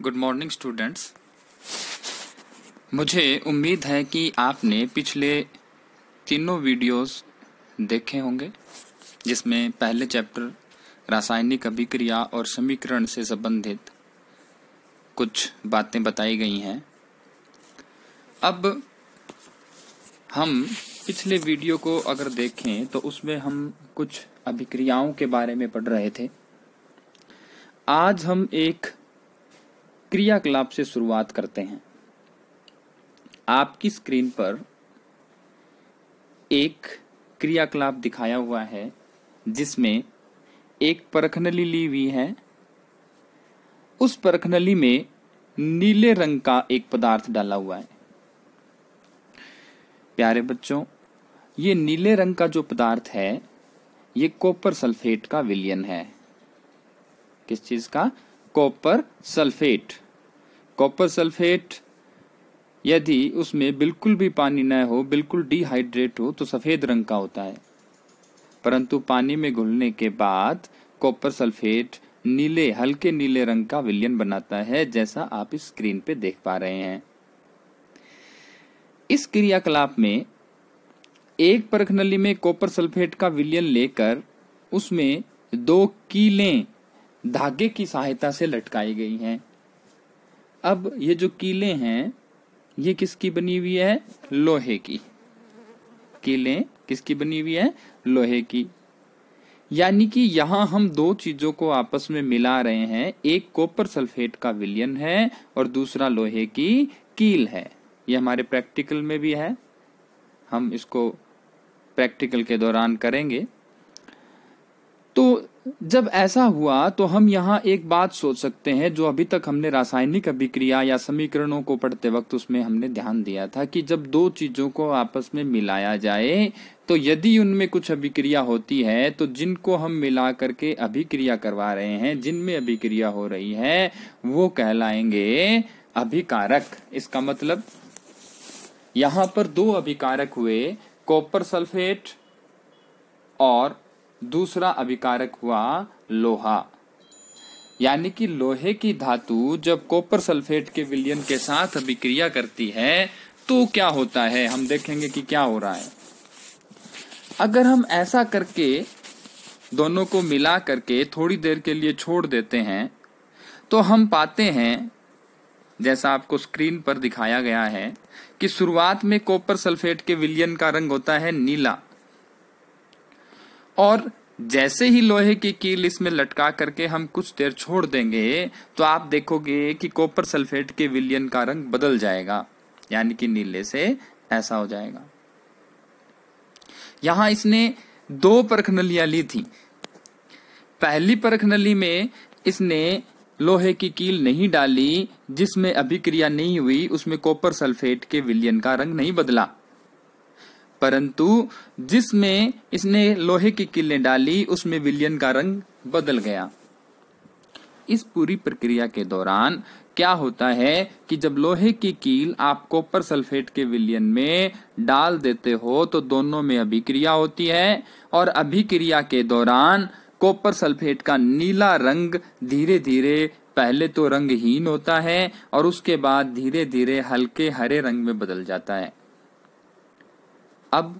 Good morning students. मुझे उम्मीद है कि आपने पिछले तीनों वीडियोस देखे होंगे, जिसमें पहले चैप्टर रासायनिक अभिक्रिया और समीकरण से संबंधित कुछ बातें बताई गई हैं। अब हम पिछले वीडियो को अगर देखें तो उसमें हम कुछ अभिक्रियाओं के बारे में पढ़ रहे थे। आज हम एक क्रियाकलाप से शुरुआत करते हैं। आपकी स्क्रीन पर एक क्रियाकलाप दिखाया हुआ है जिसमें एक परखनली ली हुई है। उस परखनली में नीले रंग का एक पदार्थ डाला हुआ है। प्यारे बच्चों, ये नीले रंग का जो पदार्थ है ये कॉपर सल्फेट का विलयन है। किस चीज का? Copper sulphate. कॉपर सल्फेट यदि उसमें बिल्कुल भी पानी न हो, बिल्कुल डिहाइड्रेट हो, तो सफेद रंग का होता है, परंतु पानी में घुलने के बाद कॉपर सल्फेट हल्के नीले रंग का विलयन बनाता है, जैसा आप इस स्क्रीन पे देख पा रहे हैं। इस क्रियाकलाप में एक परखनली में कॉपर सल्फेट का विलयन लेकर उसमें दो कीलें धागे की सहायता से लटकाई गई हैं। अब ये जो कीलें हैं ये किसकी बनी हुई है? लोहे की। कीलें किसकी बनी हुई है? लोहे की। यानी कि यहां हम दो चीजों को आपस में मिला रहे हैं। एक कॉपर सल्फेट का विलयन है और दूसरा लोहे की कील है। ये हमारे प्रैक्टिकल में भी है, हम इसको प्रैक्टिकल के दौरान करेंगे। तो जब ऐसा हुआ तो हम यहाँ एक बात सोच सकते हैं, जो अभी तक हमने रासायनिक अभिक्रिया या समीकरणों को पढ़ते वक्त उसमें हमने ध्यान दिया था कि जब दो चीजों को आपस में मिलाया जाए तो यदि उनमें कुछ अभिक्रिया होती है तो जिनको हम मिला करके अभिक्रिया करवा रहे हैं, जिनमें अभिक्रिया हो रही है, वो कहलाएंगे अभिकारक। इसका मतलब यहाँ पर दो अभिकारक हुए, कॉपर सल्फेट और दूसरा अभिकारक हुआ लोहा। यानी कि लोहे की धातु जब कॉपर सल्फेट के विलयन के साथ अभिक्रिया करती है तो क्या होता है, हम देखेंगे कि क्या हो रहा है। अगर हम ऐसा करके दोनों को मिला करके थोड़ी देर के लिए छोड़ देते हैं तो हम पाते हैं, जैसा आपको स्क्रीन पर दिखाया गया है, कि शुरुआत में कॉपर सल्फेट के विलयन का रंग होता है नीला, और जैसे ही लोहे की कील इसमें लटका करके हम कुछ देर छोड़ देंगे तो आप देखोगे कि कॉपर सल्फेट के विलयन का रंग बदल जाएगा, यानी कि नीले से ऐसा हो जाएगा। यहां इसने दो परखनलियां ली थी। पहली परखनली में इसने लोहे की कील नहीं डाली, जिसमें अभिक्रिया नहीं हुई, उसमें कॉपर सल्फेट के विलयन का रंग नहीं बदला, परंतु जिसमें इसने लोहे की कीलें डाली उसमें विलयन का रंग बदल गया। इस पूरी प्रक्रिया के दौरान क्या होता है कि जब लोहे की कील आप कॉपर सल्फेट के विलयन में डाल देते हो तो दोनों में अभिक्रिया होती है, और अभिक्रिया के दौरान कॉपर सल्फेट का नीला रंग धीरे धीरे पहले तो रंगहीन होता है और उसके बाद धीरे धीरे हल्के हरे रंग में बदल जाता है। अब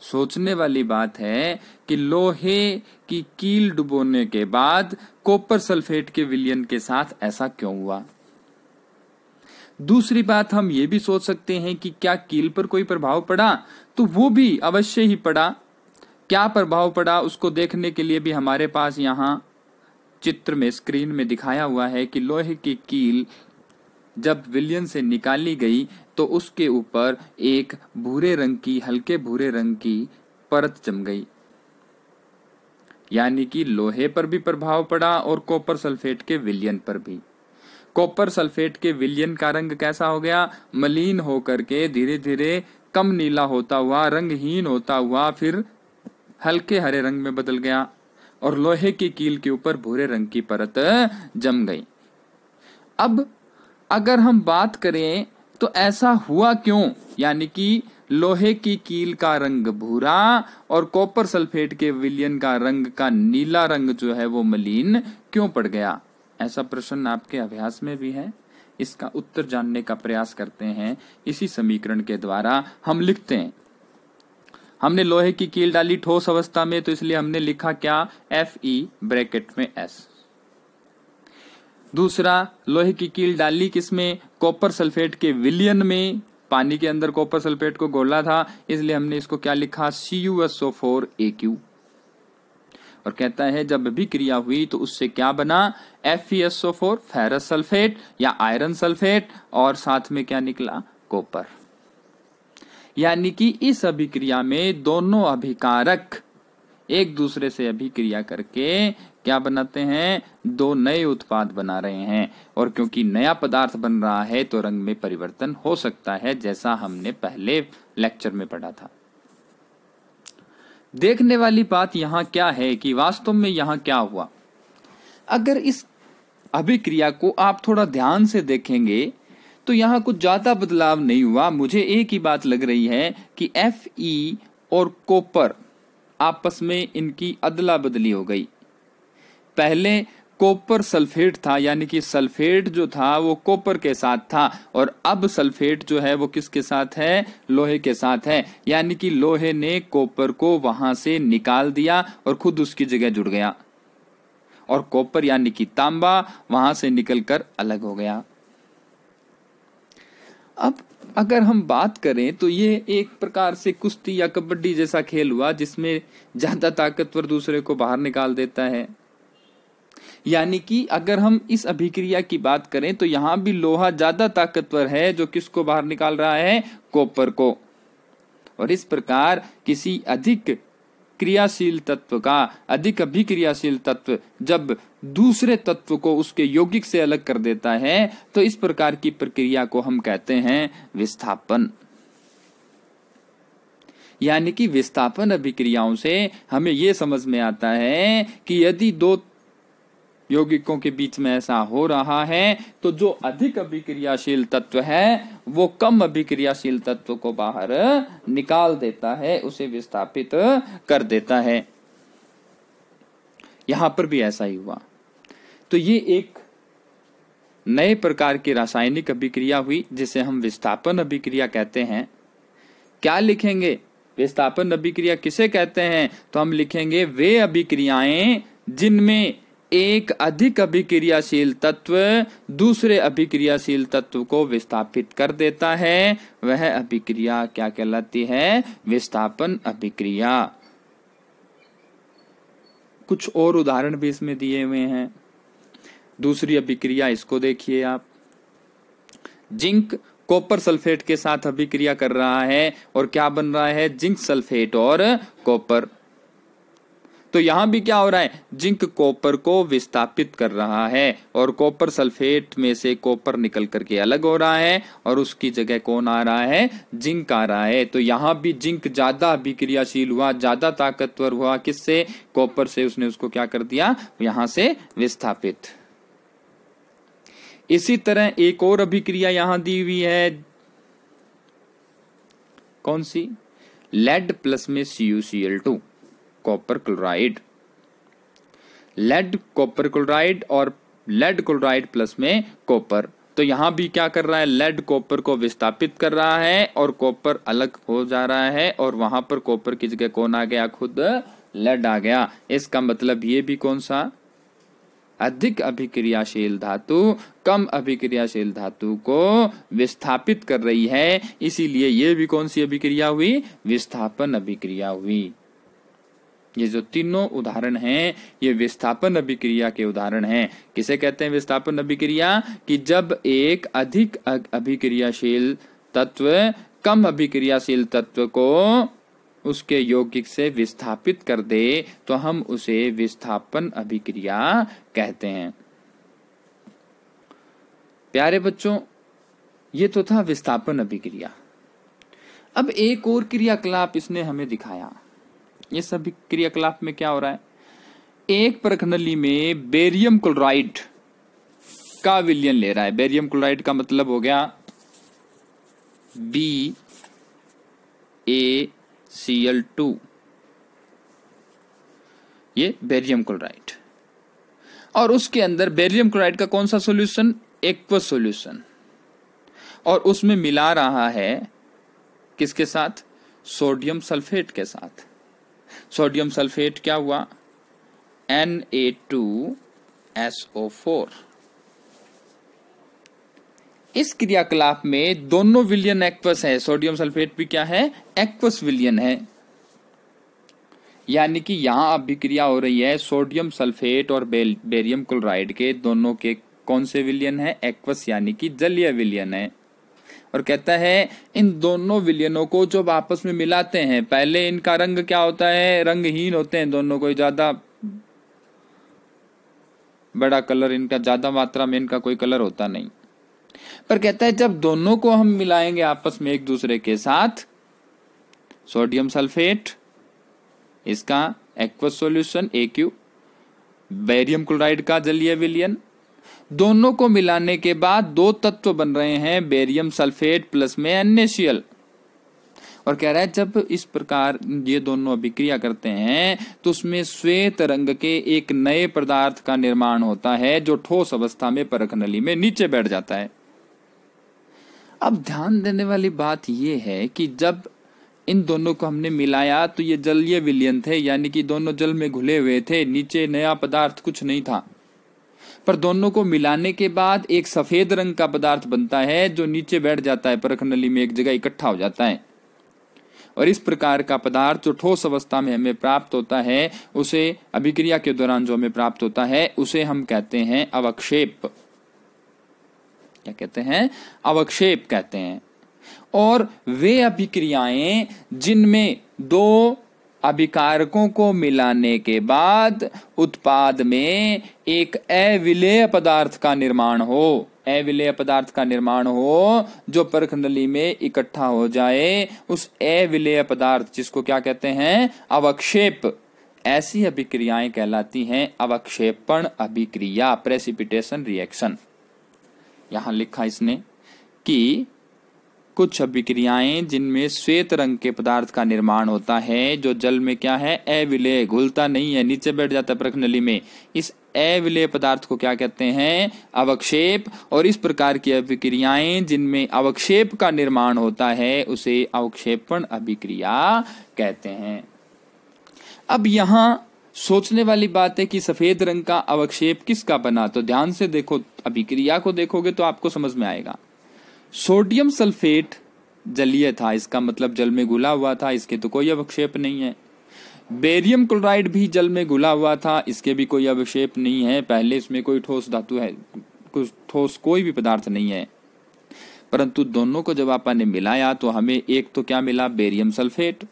सोचने वाली बात है कि लोहे की कील डुबोने के बाद कॉपर सल्फेट के विलयन के साथ ऐसा क्यों हुआ। दूसरी बात हम ये भी सोच सकते हैं कि क्या कील पर कोई प्रभाव पड़ा, तो वो भी अवश्य ही पड़ा। क्या प्रभाव पड़ा उसको देखने के लिए भी हमारे पास यहाँ चित्र में, स्क्रीन में दिखाया हुआ है कि लोहे की कील जब विलयन से निकाली गई तो उसके ऊपर एक भूरे रंग की, हल्के भूरे रंग की परत जम गई। यानी कि लोहे पर भी प्रभाव पड़ा और कॉपर सल्फेट के विलयन पर भी। कॉपर सल्फेट के विलयन का रंग कैसा हो गया? मलिन होकर के धीरे धीरे कम नीला होता हुआ, रंगहीन होता हुआ, फिर हल्के हरे रंग में बदल गया, और लोहे की कील के ऊपर भूरे रंग की परत जम गई। अब अगर हम बात करें तो ऐसा हुआ क्यों, यानी कि लोहे की कील का रंग भूरा और कॉपर सल्फेट के विलयन का रंग का नीला रंग जो है वो मलिन क्यों पड़ गया। ऐसा प्रश्न आपके अभ्यास में भी है। इसका उत्तर जानने का प्रयास करते हैं। इसी समीकरण के द्वारा हम लिखते हैं, हमने लोहे की कील डाली ठोस अवस्था में, तो इसलिए हमने लिखा क्या, Fe ब्रैकेट में S। दूसरा, लोहे की कील डाली किसमें, कॉपर सल्फेट के विलयन में, पानी के अंदर कॉपर सल्फेट को घोला था, इसलिए हमने इसको क्या लिखा, CuSO4Aq। और कहता है जब भी क्रिया हुई तो उससे क्या बना, FeSO4 फेरस सल्फेट या आयरन सल्फेट, और साथ में क्या निकला, कॉपर। यानी कि इस अभिक्रिया में दोनों अभिकारक एक दूसरे से अभिक्रिया करके क्या बनाते हैं, दो नए उत्पाद बना रहे हैं। और क्योंकि नया पदार्थ बन रहा है तो रंग में परिवर्तन हो सकता है, जैसा हमने पहले लेक्चर में पढ़ा था। देखने वाली बात यहां क्या है कि वास्तव में यहां क्या हुआ। अगर इस अभिक्रिया को आप थोड़ा ध्यान से देखेंगे तो यहां कुछ ज्यादा बदलाव नहीं हुआ। मुझे एक ही बात लग रही है कि Fe और कॉपर आपस में इनकी अदला बदली हो गई। पहले कॉपर सल्फेट था, यानी कि सल्फेट जो था वो कॉपर के साथ था, और अब सल्फेट जो है वो किसके साथ है, लोहे के साथ है। यानी कि लोहे ने कॉपर को वहां से निकाल दिया और खुद उसकी जगह जुड़ गया, और कॉपर यानी कि तांबा वहां से निकलकर अलग हो गया। अब अगर हम बात करें तो ये एक प्रकार से कुश्ती या कबड्डी जैसा खेल हुआ, जिसमें ज्यादा ताकतवर दूसरे को बाहर निकाल देता है। यानी कि अगर हम इस अभिक्रिया की बात करें तो यहां भी लोहा ज्यादा ताकतवर है, जो किसको बाहर निकाल रहा है, कॉपर को। और इस प्रकार किसी अधिक क्रियाशील तत्व का, अधिक अभिक्रियाशील तत्व जब दूसरे तत्व को उसके यौगिक से अलग कर देता है तो इस प्रकार की प्रक्रिया को हम कहते हैं विस्थापन। यानी कि विस्थापन अभिक्रियाओं से हमें यह समझ में आता है कि यदि दो यौगिकों के बीच में ऐसा हो रहा है तो जो अधिक अभिक्रियाशील तत्व है वो कम अभिक्रियाशील तत्व को बाहर निकाल देता है, उसे विस्थापित कर देता है। यहां पर भी ऐसा ही हुआ। तो ये एक नए प्रकार की रासायनिक अभिक्रिया हुई जिसे हम विस्थापन अभिक्रिया कहते हैं। क्या लिखेंगे, विस्थापन अभिक्रिया किसे कहते हैं, तो हम लिखेंगे वे अभिक्रियाएं जिनमें एक अधिक अभिक्रियाशील तत्व दूसरे अभिक्रियाशील तत्व को विस्थापित कर देता है, वह अभिक्रिया क्या कहलाती है, विस्थापन अभिक्रिया। कुछ और उदाहरण भी इसमें दिए हुए हैं। दूसरी अभिक्रिया इसको देखिए आप, जिंक कॉपर सल्फेट के साथ अभिक्रिया कर रहा है और क्या बन रहा है, जिंक सल्फेट और कॉपर। तो यहां भी क्या हो रहा है, जिंक कॉपर को विस्थापित कर रहा है और कॉपर सल्फेट में से कॉपर निकल करके अलग हो रहा है और उसकी जगह कौन आ रहा है, जिंक आ रहा है। तो यहां भी जिंक ज्यादा अभिक्रियाशील हुआ, ज्यादा ताकतवर हुआ, किससे, कॉपर से। उसने उसको क्या कर दिया, यहां से विस्थापित। इसी तरह एक और अभिक्रिया यहां दी हुई है, कौन सी, लेड प्लस में CuCl2 copper chloride. Lead copper chloride और लेड क्लोराइड प्लस में कॉपर। तो यहां भी क्या कर रहा है, लेड कॉपर को विस्थापित कर रहा है और कॉपर अलग हो जा रहा है और वहां पर कॉपर की जगह कौन आ गया, खुद लेड आ गया। इसका मतलब ये भी कौन सा, अधिक अभिक्रियाशील धातु कम अभिक्रियाशील धातु को विस्थापित कर रही है, इसीलिए ये भी कौन सी अभिक्रिया हुई, विस्थापन अभिक्रिया हुई। ये जो तीनों उदाहरण हैं ये विस्थापन अभिक्रिया के उदाहरण हैं। किसे कहते हैं विस्थापन अभिक्रिया, कि जब एक अधिक अभिक्रियाशील तत्व कम अभिक्रियाशील तत्व को उसके यौगिक से विस्थापित कर दे तो हम उसे विस्थापन अभिक्रिया कहते हैं। प्यारे बच्चों, ये तो था विस्थापन अभिक्रिया। अब एक और क्रियाकलाप इसने हमें दिखाया। ये सभी क्रियाकलाप में क्या हो रहा है, एक परखनली में बेरियम क्लोराइड का विलयन ले रहा है। बेरियम क्लोराइड का मतलब हो गया BaCl2, ये बेरियम क्लोराइड। और उसके अंदर बेरियम क्लोराइड का कौन सा सॉल्यूशन, एक्वस सॉल्यूशन, और उसमें मिला रहा है किसके साथ, सोडियम सल्फेट के साथ। सोडियम सल्फेट क्या हुआ, Na2SO4। इस क्रियाकलाप में दोनों विलयन एक्वस है, सोडियम सल्फेट भी क्या है, एक्वस विलयन है। यानी कि यहां अभिक्रिया हो रही है सोडियम सल्फेट और बेरियम क्लोराइड के, दोनों के कौन से विलयन है, एक्वस यानी कि जलीय विलयन है। और कहता है इन दोनों विलयनों को जब आपस में मिलाते हैं, पहले इनका रंग क्या होता है, रंगहीन होते हैं दोनों, कोई ज्यादा बड़ा कलर इनका, ज्यादा मात्रा में इनका कोई कलर होता नहीं। पर कहता है जब दोनों को हम मिलाएंगे आपस में एक दूसरे के साथ, सोडियम सल्फेट इसका aqueous solution AQ, barium chloride का जलीय विलयन, दोनों को मिलाने के बाद दो तत्व बन रहे हैं बेरियम सल्फेट प्लस में NaCl। और कह रहा है जब इस प्रकार ये दोनों अभिक्रिया करते हैं तो उसमें श्वेत रंग के एक नए पदार्थ का निर्माण होता है जो ठोस अवस्था में परख नली में नीचे बैठ जाता है। अब ध्यान देने वाली बात यह है कि जब इन दोनों को हमने मिलाया तो ये जलीय विलयन थे, यानी कि दोनों जल में घुले हुए थे, नीचे नया पदार्थ कुछ नहीं था। पर दोनों को मिलाने के बाद एक सफेद रंग का पदार्थ बनता है जो नीचे बैठ जाता है, परख नली में एक जगह इकट्ठा हो जाता है। और इस प्रकार का पदार्थ जो ठोस अवस्था में हमें प्राप्त होता है, उसे अभिक्रिया के दौरान जो हमें प्राप्त होता है उसे हम कहते हैं अवक्षेप। क्या कहते हैं, अवक्षेप कहते हैं। और वे अभिक्रियाएं जिनमें दो अभिकारकों को मिलाने के बाद उत्पाद में एक अविलेय पदार्थ का निर्माण हो, अविलेय पदार्थ का निर्माण हो जो परख नली में इकट्ठा हो जाए, उस अविलेय पदार्थ जिसको क्या कहते हैं, अवक्षेप, ऐसी अभिक्रियाएं कहलाती हैं अवक्षेपण अभिक्रिया, प्रेसिपिटेशन रिएक्शन। यहां लिखा इसने कि कुछ अभिक्रियाएं जिनमें श्वेत रंग के पदार्थ का निर्माण होता है जो जल में क्या है, अविलेय, घुलता नहीं है, नीचे बैठ जाता है परख नली में, इस अविलेय पदार्थ को क्या कहते हैं, अवक्षेप। और इस प्रकार की अभिक्रियाएं जिनमें अवक्षेप का निर्माण होता है उसे अवक्षेपण अभिक्रिया कहते हैं। अब यहां सोचने वाली बात है कि सफेद रंग का अवक्षेप किसका बना, तो ध्यान से देखो, अभिक्रिया को देखोगे तो आपको समझ में आएगा। सोडियम सल्फेट जलीय था, इसका मतलब जल में घुला हुआ था, इसके तो कोई अवक्षेप नहीं है। बेरियम क्लोराइड भी जल में घुला हुआ था, इसके भी कोई अवक्षेप नहीं है, पहले इसमें कोई ठोस धातु है, कुछ ठोस कोई भी पदार्थ नहीं है। परंतु दोनों को जब आपने मिलाया तो हमें एक तो क्या मिला, बेरियम सल्फेट।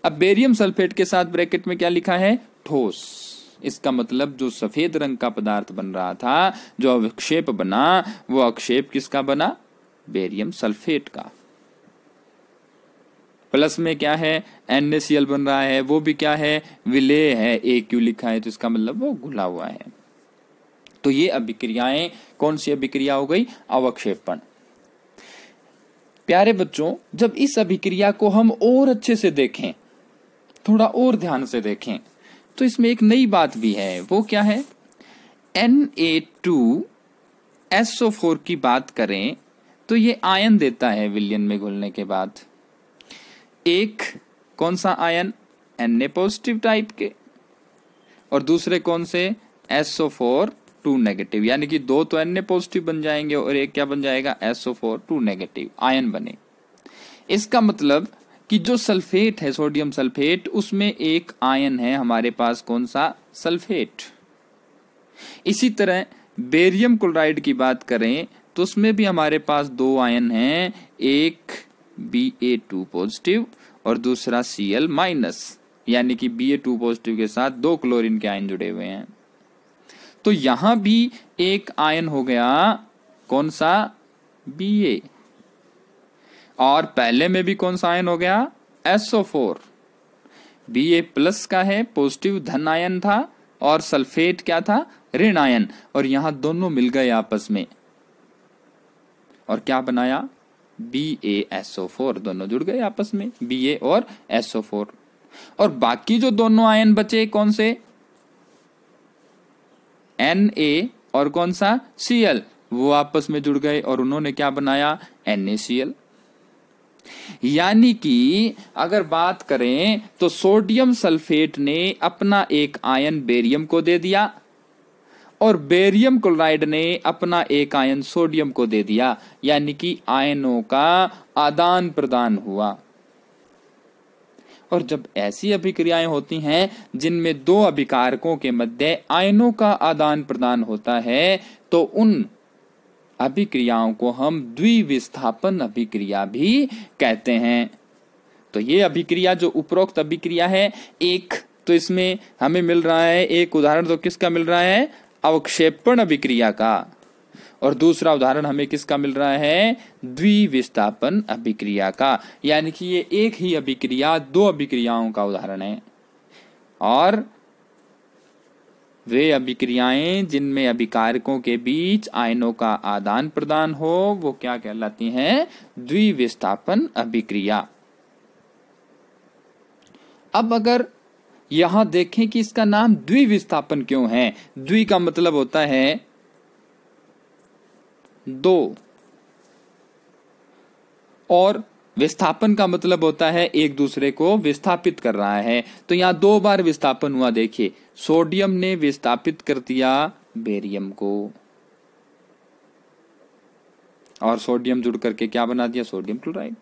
अब बेरियम सल्फेट के साथ ब्रैकेट में क्या लिखा है, ठोस। इसका मतलब जो सफेद रंग का पदार्थ बन रहा था, जो अवक्षेप बना, वो अवक्षेप किसका बना, बेरियम सल्फेट का। प्लस में क्या है, NaCl बन रहा है, वो भी क्या है, विलेय है, AQ लिखा है, तो इसका मतलब वो घुला हुआ है। तो ये अभिक्रियाएं कौन सी अभिक्रिया हो गई, अवक्षेपण। प्यारे बच्चों, जब इस अभिक्रिया को हम और अच्छे से देखें, थोड़ा और ध्यान से देखें, तो इसमें एक नई बात भी है। वो क्या है, Na2SO4 की बात करें तो ये आयन देता है विलयन में घुलने के बाद। एक कौन सा आयन, Na पॉजिटिव टाइप के, और दूसरे कौन से, SO4 2 नेगेटिव, यानी कि दो तो Na पॉजिटिव बन जाएंगे और एक क्या बन जाएगा, SO4 2 नेगेटिव आयन बने। इसका मतलब कि जो सल्फेट है, सोडियम सल्फेट, उसमें एक आयन है हमारे पास, कौन सा, सल्फेट। इसी तरह बेरियम क्लोराइड की बात करें तो उसमें भी हमारे पास दो आयन हैं, एक Ba2 पॉजिटिव और दूसरा Cl माइनस, यानी कि Ba2 पॉजिटिव के साथ दो क्लोरीन के आयन जुड़े हुए हैं। तो यहां भी एक आयन हो गया, कौन सा, Ba, और पहले में भी कौन सा आयन हो गया, SO4। Ba प्लस का है, पॉजिटिव धन आयन था, और सल्फेट क्या था, ऋण आयन, और यहां दोनों मिल गए आपस में और क्या बनाया, BaSO4, दोनों जुड़ गए आपस में, Ba और SO4। और बाकी जो दोनों आयन बचे कौन से, Na और कौन सा Cl, वो आपस में जुड़ गए और उन्होंने क्या बनाया, NaCl। यानी कि अगर बात करें तो सोडियम सल्फेट ने अपना एक आयन बेरियम को दे दिया और बेरियम क्लोराइड ने अपना एक आयन सोडियम को दे दिया, यानी कि आयनों का आदान प्रदान हुआ। और जब ऐसी अभिक्रियाएं होती हैं जिनमें दो अभिकारकों के मध्य आयनों का आदान प्रदान होता है, तो उन अभिक्रियाओं को हम द्विविस्थापन अभिक्रिया भी कहते हैं। तो ये अभिक्रिया जो उपरोक्त अभिक्रिया है, एक तो इसमें हमें मिल रहा है, एक उदाहरण तो किसका मिल रहा है, अवक्षेपण अभिक्रिया का, और दूसरा उदाहरण हमें किसका मिल रहा है, द्विविस्थापन अभिक्रिया का। यानी कि ये एक ही अभिक्रिया दो अभिक्रियाओं का उदाहरण है। और वे अभिक्रियाएं जिनमें अभिकारकों के बीच आयनों का आदान प्रदान हो, वो क्या कहलाती हैं, द्विविस्थापन अभिक्रिया। अब अगर यहां देखें कि इसका नाम द्विविस्थापन क्यों है, द्वि का मतलब होता है दो, और विस्थापन का मतलब होता है एक दूसरे को विस्थापित कर रहा है। तो यहां दो बार विस्थापन हुआ। देखिए, सोडियम ने विस्थापित कर दिया बेरियम को, और सोडियम जुड़ करके क्या बना दिया, सोडियम क्लोराइड।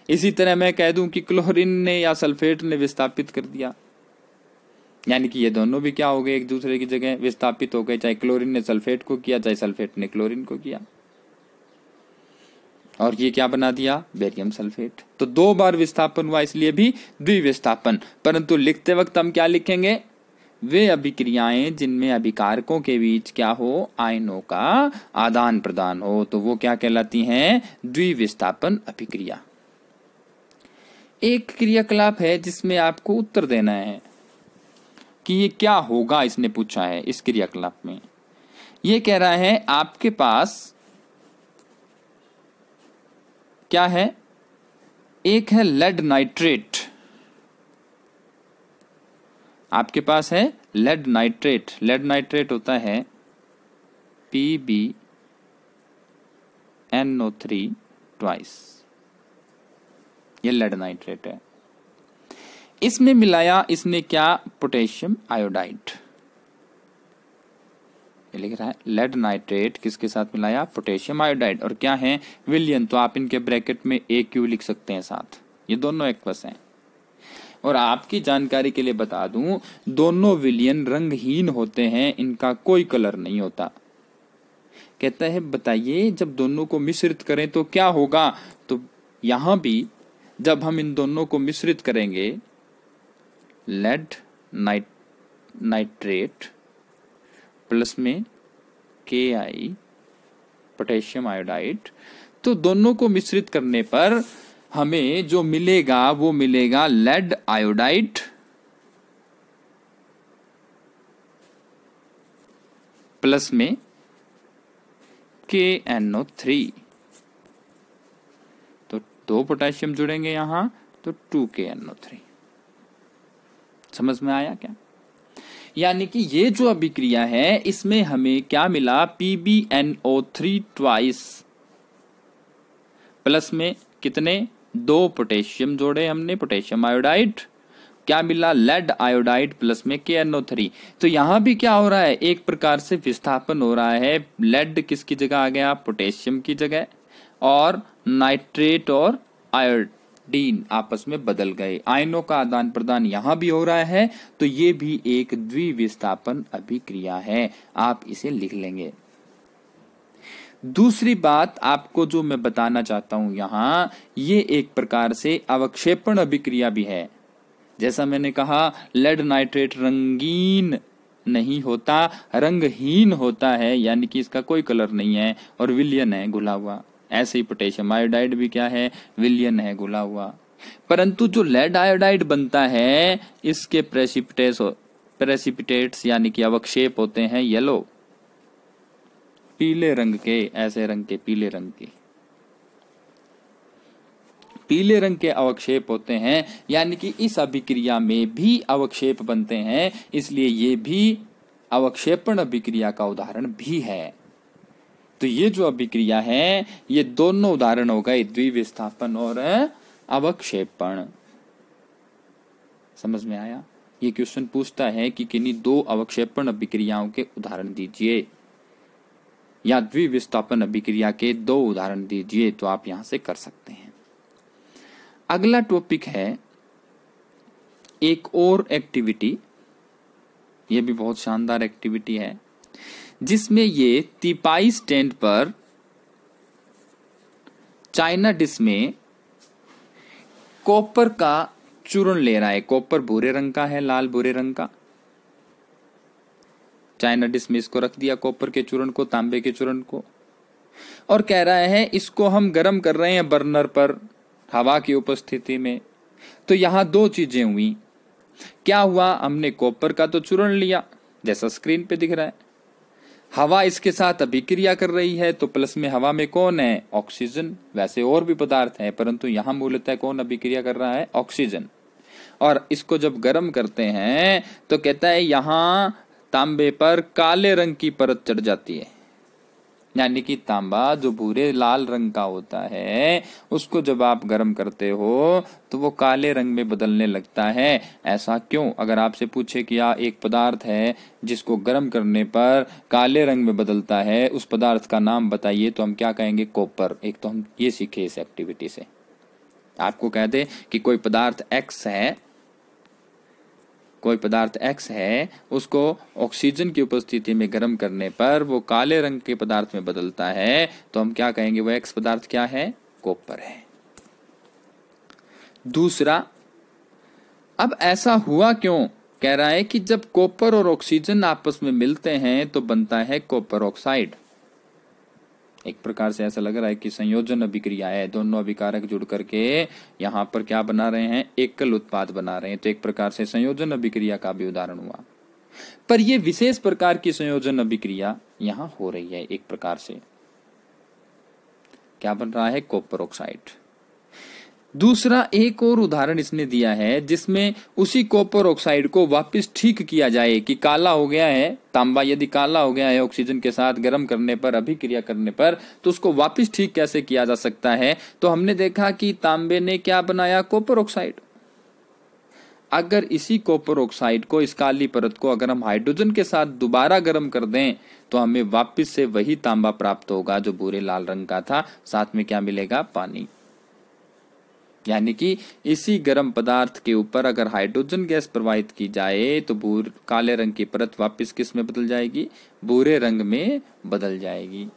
इसी तरह मैं कह दूं कि क्लोरीन ने या सल्फेट ने विस्थापित कर दिया, यानी कि ये दोनों भी क्या हो गए, एक दूसरे की जगह विस्थापित हो गए। चाहे क्लोरीन ने सल्फेट को किया, चाहे सल्फेट ने क्लोरीन को किया, और ये क्या बना दिया, बेरियम सल्फेट। तो दो बार विस्थापन हुआ, इसलिए भी द्विविस्थापन। परंतु लिखते वक्त हम क्या लिखेंगे, वे अभिक्रियाएं जिनमें अभिकारकों के बीच क्या हो, आयनों का आदान प्रदान हो, तो वो क्या कहलाती हैं, द्विविस्थापन अभिक्रिया। एक क्रियाकलाप है जिसमें आपको उत्तर देना है कि ये क्या होगा, इसने पूछा है। इस क्रियाकलाप में ये कह रहा है आपके पास क्या है, एक है लेड नाइट्रेट, आपके पास है लेड नाइट्रेट। लेड नाइट्रेट होता है PbNO3 ट्वाइस, ये लेड नाइट्रेट है। इसमें मिलाया इसने क्या, पोटेशियम आयोडाइड। ये लिख रहा है लेड नाइट्रेट किसके साथ मिलाया, पोटेशियम आयोडाइड, और क्या है, विलयन। तो आप इनके ब्रैकेट में AQ लिख सकते हैं साथ, ये दोनों एक्वस हैं। और आपकी जानकारी के लिए बता दूं, दोनों विलयन रंगहीन होते हैं, इनका कोई कलर नहीं होता। कहता है बताइए जब दोनों को मिश्रित करें तो क्या होगा। तो यहां भी जब हम इन दोनों को मिश्रित करेंगे, लेड नाइट्रेट प्लस में Ki पोटेशियम आयोडाइड, तो दोनों को मिश्रित करने पर हमें जो मिलेगा वो मिलेगा लेड आयोडाइड प्लस में KNO3। तो दो पोटेशियम जुड़ेंगे यहां, तो 2KNO3। समझ में आया क्या। यानी कि ये जो अभिक्रिया है इसमें हमें क्या मिला, PbNO3 ट्वाइस प्लस में कितने, दो पोटेशियम जोड़े हमने, पोटेशियम आयोडाइड, क्या मिला, लेड आयोडाइड प्लस में KNO3। तो यहां भी क्या हो रहा है, एक प्रकार से विस्थापन हो रहा है। लेड किसकी जगह आ गया, पोटेशियम की जगह, और नाइट्रेट और आयोडीन आपस में बदल गए, आयनों का आदान प्रदान यहां भी हो रहा है। तो ये भी एक द्विविस्थापन अभिक्रिया है, आप इसे लिख लेंगे। दूसरी बात आपको जो मैं बताना चाहता हूं यहां, ये एक प्रकार से अवक्षेपण अभिक्रिया भी है। जैसा मैंने कहा, लेड नाइट्रेट रंगीन नहीं होता, रंगहीन होता है, यानी कि इसका कोई कलर नहीं है और विलयन है घुला हुआ। ऐसे ही पोटेशियम आयोडाइड भी क्या है, विलयन है घुला हुआ। परंतु जो लेड आयोडाइड बनता है, इसके प्रेसिपिटेट्स यानी कि अवक्षेप होते हैं येलो, पीले रंग के, ऐसे रंग के, पीले रंग के, पीले रंग के अवक्षेप होते हैं। यानी कि इस अभिक्रिया में भी अवक्षेप बनते हैं, इसलिए ये भी अवक्षेपण अभिक्रिया का उदाहरण भी है। तो ये जो अभिक्रिया है ये दोनों उदाहरण हो गए द्विविस्थापन और अवक्षेपण। समझ में आया? ये क्वेश्चन पूछता है कि किन्हीं दो अवक्षेपण अभिक्रियाओं के उदाहरण दीजिए या द्विविस्थापन अभिक्रिया के दो उदाहरण दीजिए, तो आप यहां से कर सकते हैं। अगला टॉपिक है एक और एक्टिविटी, ये भी बहुत शानदार एक्टिविटी है, जिसमें ये तिपाई स्टैंड पर चाइना डिश में कॉपर का चूर्ण ले रहा है। कॉपर भूरे रंग का है, लाल भूरे रंग का। चाइना डिश में इसको रख दिया, कॉपर के चूर्ण को, तांबे के चूर्ण को, और कह रहा है इसको हम गर्म कर रहे हैं बर्नर पर हवा की उपस्थिति में। तो यहां दो चीजें हुई। क्या हुआ? हमने कॉपर का तो चूर्ण लिया जैसा स्क्रीन पे दिख रहा है, हवा इसके साथ अभिक्रिया कर रही है, तो प्लस में हवा में कौन है? ऑक्सीजन। वैसे और भी पदार्थ है, परंतु यहां मूलतः कौन अभिक्रिया कर रहा है? ऑक्सीजन। और इसको जब गर्म करते हैं तो कहता है यहां तांबे पर काले रंग की परत चढ़ जाती है, यानी कि तांबा जो भूरे लाल रंग का होता है उसको जब आप गर्म करते हो तो वो काले रंग में बदलने लगता है। ऐसा क्यों? अगर आपसे पूछे कि एक पदार्थ है जिसको गर्म करने पर काले रंग में बदलता है, उस पदार्थ का नाम बताइए, तो हम क्या कहेंगे? कॉपर। एक तो हम ये सीखे इस एक्टिविटी से। आपको कह दे कि कोई पदार्थ एक्स है, कोई पदार्थ एक्स है, उसको ऑक्सीजन की उपस्थिति में गर्म करने पर वो काले रंग के पदार्थ में बदलता है, तो हम क्या कहेंगे? वो एक्स पदार्थ क्या है? कॉपर है। दूसरा, अब ऐसा हुआ क्यों? कह रहा है कि जब कॉपर और ऑक्सीजन आपस में मिलते हैं तो बनता है कॉपर ऑक्साइड। एक प्रकार से ऐसा लग रहा है कि संयोजन अभिक्रिया है, दोनों अभिकारक जुड़ करके यहाँ पर क्या बना रहे हैं? एकल उत्पाद बना रहे हैं। तो एक प्रकार से संयोजन अभिक्रिया का भी उदाहरण हुआ। पर यह विशेष प्रकार की संयोजन अभिक्रिया यहाँ हो रही है। एक प्रकार से क्या बन रहा है? Copper oxide. दूसरा एक और उदाहरण इसने दिया है जिसमें उसी कॉपर ऑक्साइड को वापस ठीक किया जाए कि काला हो गया है तांबा, यदि काला हो गया है ऑक्सीजन के साथ गर्म करने पर, अभिक्रिया करने पर, तो उसको वापस ठीक कैसे किया जा सकता है? तो हमने देखा कि तांबे ने क्या बनाया? Copper oxide. अगर इसी कॉपर ऑक्साइड को, इस काली परत को अगर हम हाइड्रोजन के साथ दोबारा गर्म कर दें तो हमें वापस से वही तांबा प्राप्त होगा जो भूरे लाल रंग का था। साथ में क्या मिलेगा? पानी। यानी कि इसी गर्म पदार्थ के ऊपर अगर हाइड्रोजन गैस प्रवाहित की जाए तो काले रंग की परत वापस किस में बदल जाएगी? भूरे रंग में बदल जाएगी।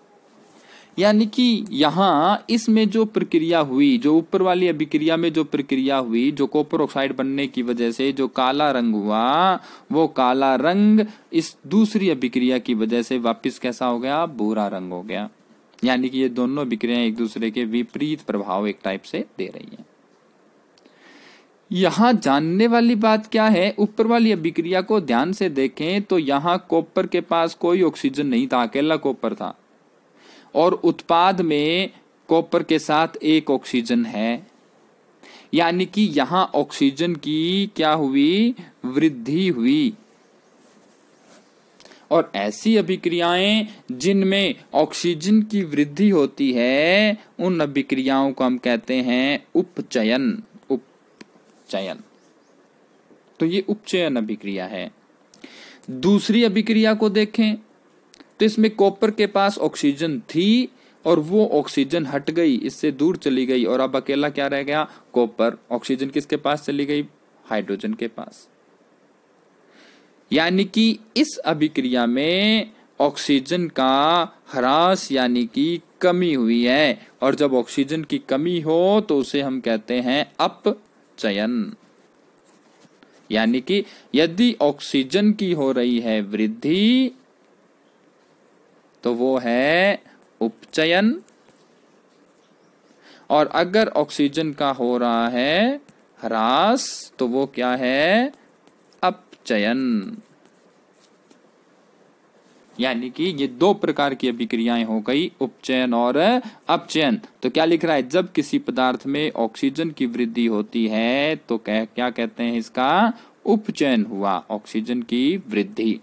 यानी कि यहां इसमें जो प्रक्रिया हुई, जो ऊपर वाली अभिक्रिया में जो प्रक्रिया हुई, जो कॉपर ऑक्साइड बनने की वजह से जो काला रंग हुआ, वो काला रंग इस दूसरी अभिक्रिया की वजह से वापस कैसा हो गया? भूरा रंग हो गया। यानी कि ये दोनों अभिक्रियाएं एक दूसरे के विपरीत प्रभाव एक टाइप से दे रही हैं। यहां जानने वाली बात क्या है? ऊपर वाली अभिक्रिया को ध्यान से देखें तो यहां कॉपर के पास कोई ऑक्सीजन नहीं था, अकेला कॉपर था, और उत्पाद में कॉपर के साथ एक ऑक्सीजन है। यानी कि यहां ऑक्सीजन की क्या हुई? वृद्धि हुई। और ऐसी अभिक्रियाएं जिनमें ऑक्सीजन की वृद्धि होती है उन अभिक्रियाओं को हम कहते हैं उपचयन। उपचयन, तो ये उपचयन अभिक्रिया है। दूसरी अभिक्रिया को देखें तो इसमें कॉपर के पास ऑक्सीजन थी और वो ऑक्सीजन हट गई, इससे दूर चली गई, और अब अकेला क्या रह गया? कॉपर। ऑक्सीजन किसके पास चली गई? हाइड्रोजन के पास। यानी कि इस अभिक्रिया में ऑक्सीजन का ह्रास यानी कि कमी हुई है, और जब ऑक्सीजन की कमी हो तो उसे हम कहते हैं अपचयन। यानी कि यदि ऑक्सीजन की हो रही है वृद्धि तो वो है उपचयन, और अगर ऑक्सीजन का हो रहा है ह्रास तो वो क्या है? अपचयन। यानी कि ये दो प्रकार की अभिक्रियाएं हो गई, उपचयन और अपचयन। तो क्या लिख रहा है? जब किसी पदार्थ में ऑक्सीजन की वृद्धि होती है तो क्या कहते हैं? इसका उपचयन हुआ, ऑक्सीजन की वृद्धि।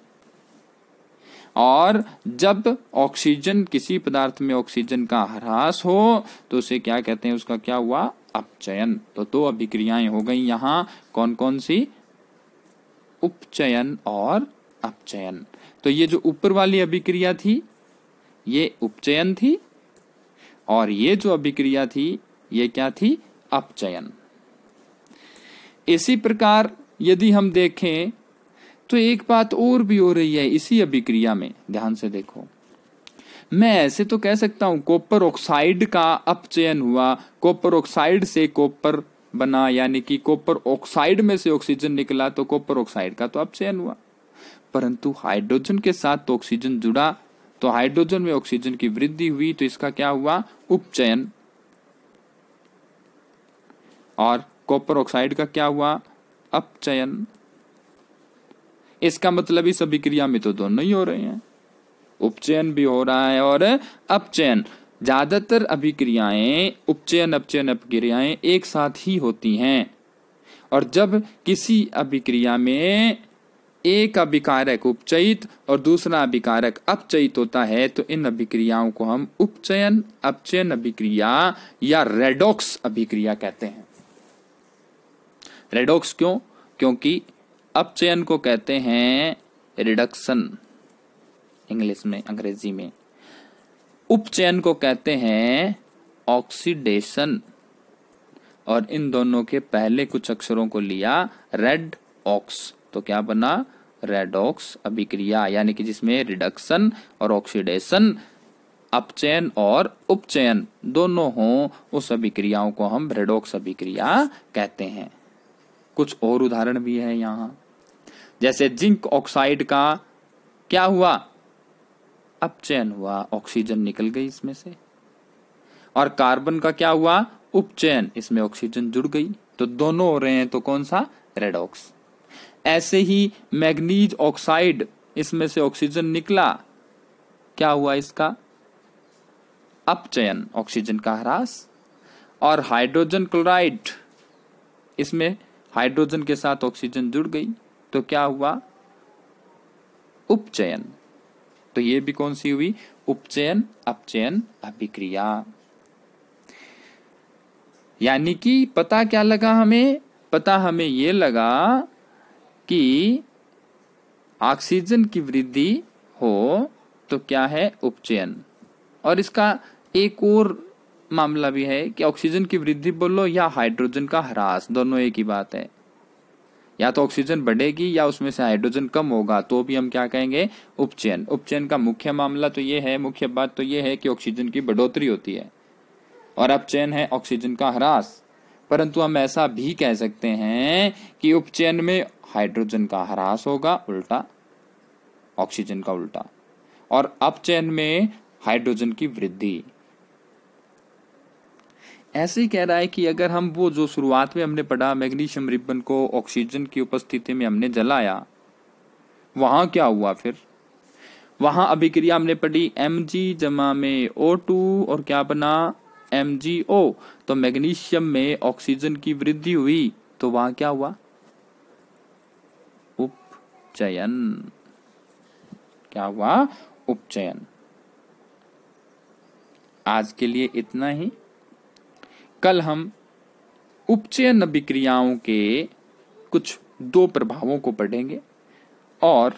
और जब ऑक्सीजन, किसी पदार्थ में ऑक्सीजन का ह्रास हो तो उसे क्या कहते हैं, उसका क्या हुआ, अपचयन। तो दो अभिक्रियाएं हो गई यहाँ, कौन कौन सी, उपचयन और अपचयन। तो ये जो ऊपर वाली अभिक्रिया थी ये उपचयन थी, और ये जो अभिक्रिया थी ये क्या थी, अपचयन। इसी प्रकार यदि हम देखें तो एक बात और भी हो रही है इसी अभिक्रिया में, ध्यान से देखो। मैं ऐसे तो कह सकता हूं कॉपर ऑक्साइड का अपचयन हुआ, कॉपर ऑक्साइड से कॉपर बना, यानी कि कॉपर ऑक्साइड में से ऑक्सीजन निकला तो कॉपर ऑक्साइड का तो अपचयन हुआ। परंतु हाइड्रोजन के साथ तो ऑक्सीजन जुड़ा, तो हाइड्रोजन में ऑक्सीजन की वृद्धि हुई, तो इसका क्या हुआ, उपचयन। और कॉपर ऑक्साइड का क्या हुआ, अपचयन। इसका मतलब इस अभिक्रिया में तो दोनों ही हो रहे हैं, उपचयन भी हो रहा है और अपचयन। ज्यादातर अभिक्रियाएं, उपचयन अपचयन अभिक्रियाएं एक साथ ही होती हैं, और जब किसी अभिक्रिया में एक अभिकारक उपचयित और दूसरा अभिकारक अपचयित होता है तो इन अभिक्रियाओं को हम उपचयन अपचयन अभिक्रिया या रेडॉक्स अभिक्रिया कहते हैं। रेडॉक्स क्यों, क्योंकि अपचयन को कहते हैं रिडक्शन इंग्लिश में, अंग्रेजी में। उपचयन को कहते हैं ऑक्सीडेशन, और इन दोनों के पहले कुछ अक्षरों को लिया रेड ऑक्स, तो क्या बना, रेडॉक्स अभिक्रिया, यानी कि जिसमें रिडक्शन और ऑक्सीडेशन, अपचयन और उपचयन दोनों हों, उस अभिक्रियाओं को हम रेडॉक्स अभिक्रिया कहते हैं। कुछ और उदाहरण भी है यहाँ, जैसे जिंक ऑक्साइड का क्या हुआ, अपचयन हुआ, ऑक्सीजन निकल गई इसमें से, और कार्बन का क्या हुआ, उपचयन, इसमें ऑक्सीजन जुड़ गई, तो दोनों हो रहे हैं, तो कौन सा, रेडॉक्स। ऐसे ही मैग्नीज ऑक्साइड, इसमें से ऑक्सीजन निकला, क्या हुआ इसका, अपचयन, ऑक्सीजन का ह्रास। और हाइड्रोजन क्लोराइड, इसमें हाइड्रोजन के साथ ऑक्सीजन जुड़ गई, तो क्या हुआ, उपचयन। तो ये भी कौन सी हुई, उपचयन अपचयन अभिक्रिया। यानी कि पता क्या लगा हमें, पता हमें ये लगा कि ऑक्सीजन की वृद्धि हो तो क्या है, उपचयन। और इसका एक और मामला भी है कि ऑक्सीजन की वृद्धि बोलो या हाइड्रोजन का ह्रास, दोनों एक ही बात है। या तो ऑक्सीजन बढ़ेगी या उसमें से हाइड्रोजन कम होगा, तो भी हम क्या कहेंगे, उपचयन। उपचयन का मुख्य मामला तो ये है, मुख्य बात तो ये है कि ऑक्सीजन की बढ़ोतरी होती है, और अपचयन है ऑक्सीजन का ह्रास। परंतु हम ऐसा भी कह सकते हैं कि उपचयन में हाइड्रोजन का ह्रास होगा, उल्टा, ऑक्सीजन का उल्टा, और अपचयन में हाइड्रोजन की वृद्धि। ऐसे ही कह रहा है कि अगर हम वो जो शुरुआत में हमने पढ़ा, मैग्नीशियम रिबन को ऑक्सीजन की उपस्थिति में हमने जलाया, वहां क्या हुआ, फिर वहां अभिक्रिया हमने पढ़ी Mg जमा में O2 और क्या बना, MgO। तो मैग्नीशियम में ऑक्सीजन की वृद्धि हुई, तो वहां क्या हुआ, उपचयन। क्या हुआ, उपचयन। आज के लिए इतना ही। कल हम उपचयन अभिक्रियाओं के कुछ दो प्रभावों को पढ़ेंगे और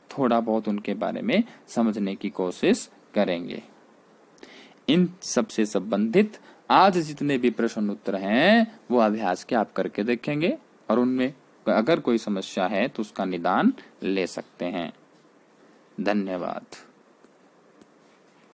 थोड़ा बहुत उनके बारे में समझने की कोशिश करेंगे। इन सबसे संबंधित आज जितने भी प्रश्न उत्तर हैं वो अभ्यास के आप करके देखेंगे, और उनमें अगर कोई समस्या है तो उसका निदान ले सकते हैं। धन्यवाद।